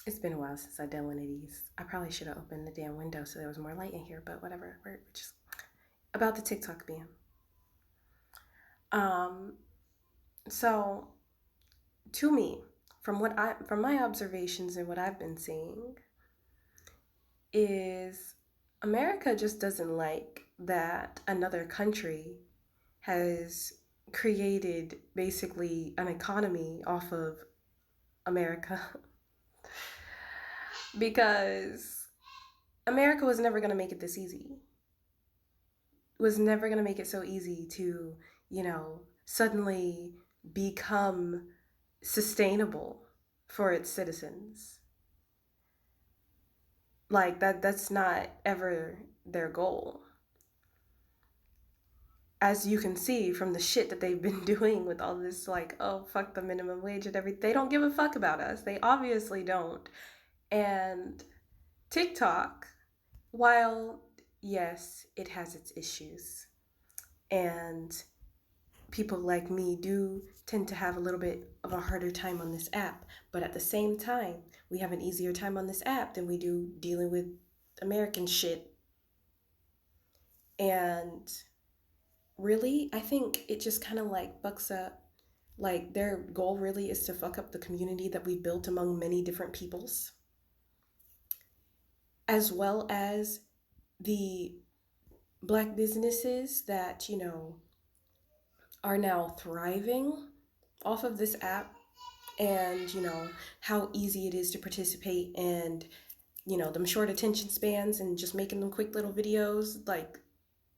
It's been a while since I've done one of these. I probably should have opened the damn window so there was more light in here, but whatever. We're just about the TikTok ban. Um, so to me, from my observations and what I've been seeing, is America just doesn't like that another country has created basically an economy off of America because America was never going to make it this easy. Was never going to make it so easy to, suddenly become sustainable for its citizens. Like that's not ever their goal. As you can see from the shit that they've been doing with all this, like, oh, fuck the minimum wage and everything. They don't give a fuck about us. They obviously don't. And TikTok, while yes, it has its issues, and people like me do tend to have a little bit of a harder time on this app, but at the same time, we have an easier time on this app than we do dealing with American shit. And really, I think it just kind of like bucks up. Like, their goal really is to fuck up the community that we built among many different peoples, as well as the black businesses that, are now thriving off of this app, and, how easy it is to participate, and, them short attention spans and just making them quick little videos, like,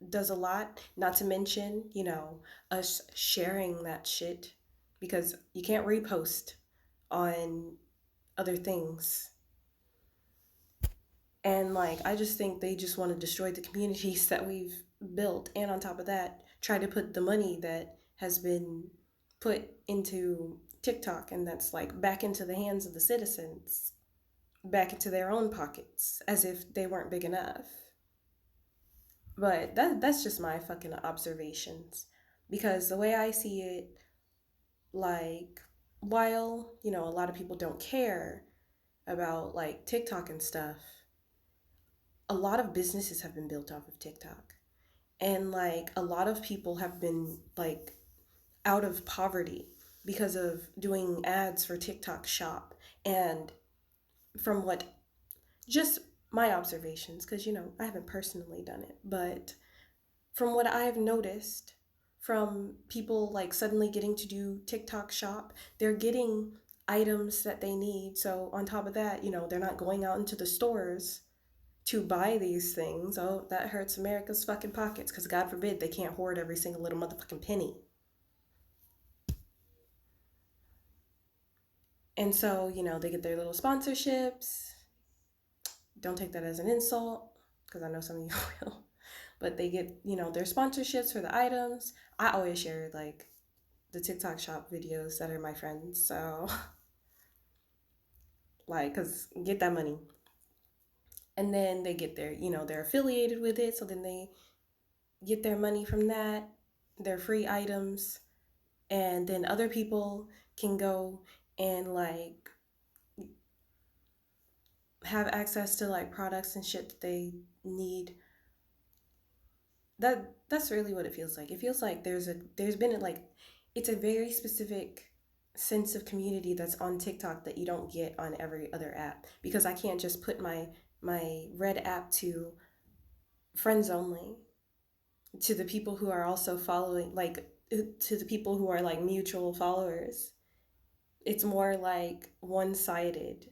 does a lot. Not to mention, us sharing that shit, because you can't repost on other things. And like, I just think they just want to destroy the communities that we've built, and on top of that, try to put the money that has been put into TikTok and that's like back into the hands of the citizens, back into their own pockets, as if they weren't big enough. But that's just my fucking observations. Because the way I see it, like, while, a lot of people don't care about like TikTok and stuff, a lot of businesses have been built off of TikTok. And like, a lot of people have been like out of poverty because of doing ads for TikTok Shop. And from what, just my observations, because I haven't personally done it, but from what I've noticed from people like suddenly getting to do TikTok Shop, they're getting items that they need. So on top of that, they're not going out into the stores to buy these things. Oh, that hurts America's fucking pockets, because God forbid they can't hoard every single little motherfucking penny. And so, they get their little sponsorships. Don't take that as an insult, because I know some of you will. But they get, their sponsorships for the items. I always share like the TikTok Shop videos that are my friends. So, like, because get that money. And then they get their, they're affiliated with it. So then they get their money from that, their free items. And then other people can go and like have access to like products and shit that they need. That's really what it feels like. It feels like there's been a, like, it's a very specific sense of community that's on TikTok that you don't get on every other app, because I can't just put my red app to friends only, to the people who are also following, like, to the people who are like mutual followers. It's more like one-sided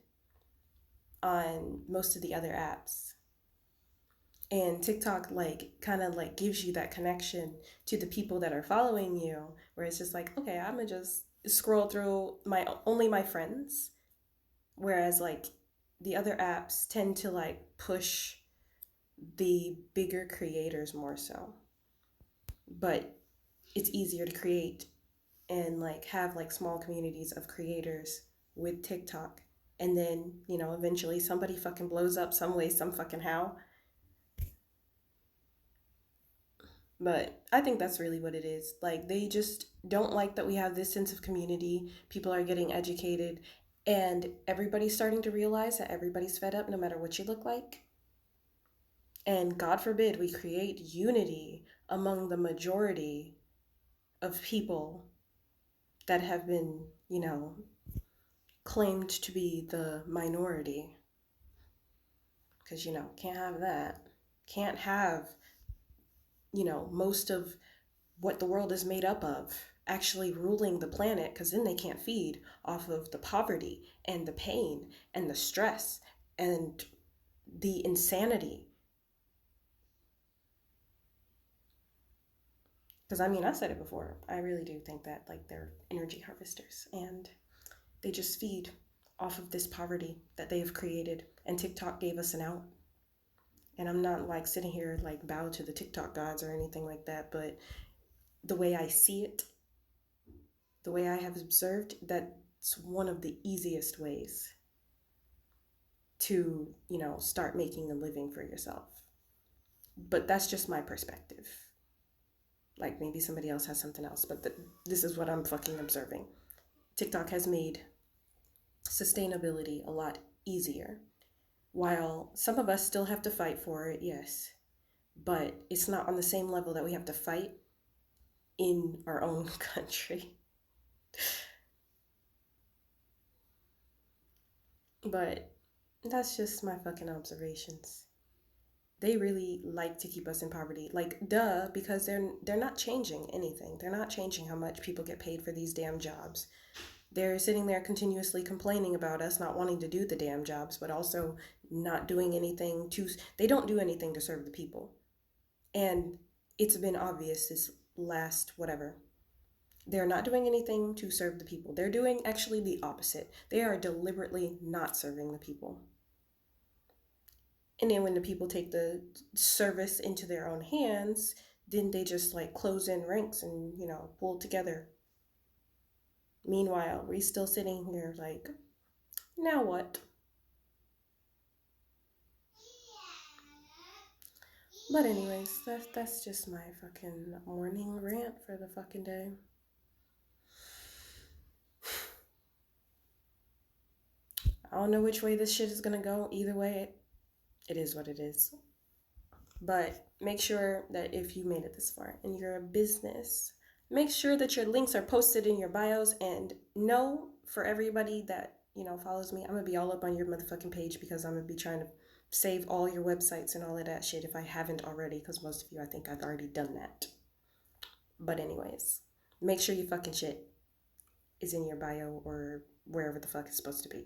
on most of the other apps. And TikTok like kind of like gives you that connection to the people that are following you, where it's just like, okay, I'm gonna just scroll through my friends, whereas like the other apps tend to like push the bigger creators more so. But it's easier to create and like have like small communities of creators with TikTok. And then, eventually somebody fucking blows up some way, some fucking how. But I think that's really what it is. Like, they just don't like that we have this sense of community. People are getting educated, And everybody's starting to realize that everybody's fed up no matter what you look like. And God forbid we create unity among the majority of people that have been, claimed to be the minority. Because, can't have that. Can't have, most of what the world is made up of actually ruling the planet, because then they can't feed off of the poverty and the pain and the stress and the insanity. Because I said it before, I really do think that like they're energy harvesters and they just feed off of this poverty that they have created. And TikTok gave us an out. And I'm not like sitting here like bow to the TikTok gods or anything like that, but the way I see it, the way I have observed, that's one of the easiest ways to, start making a living for yourself. But that's just my perspective. Like maybe somebody else has something else, but this is what I'm fucking observing. TikTok has made sustainability a lot easier. While some of us still have to fight for it, yes, but it's not on the same level that we have to fight in our own country. But that's just my fucking observations. They really like to keep us in poverty. Like, duh, because they're not changing anything. They're not changing how much people get paid for these damn jobs. They're sitting there continuously complaining about us not wanting to do the damn jobs, but also not doing anything to, they don't do anything to serve the people. And it's been obvious this last whatever. They're not doing anything to serve the people. They're doing actually the opposite. They are deliberately not serving the people. And then when the people take the service into their own hands, then they just like close in ranks and, pull together. Meanwhile, we're still sitting here like, now what? But anyways, that's just my fucking morning rant for the fucking day. I don't know which way this shit is gonna go. Either way, it is what it is. But make sure that if you made it this far and you're a business, make sure that your links are posted in your bios. And know for everybody that, follows me, I'm gonna be all up on your motherfucking page because I'm gonna be trying to save all your websites and all of that shit if I haven't already, because most of you, I think I've already done that. But anyways, make sure you fucking shit is in your bio or wherever the fuck it's supposed to be.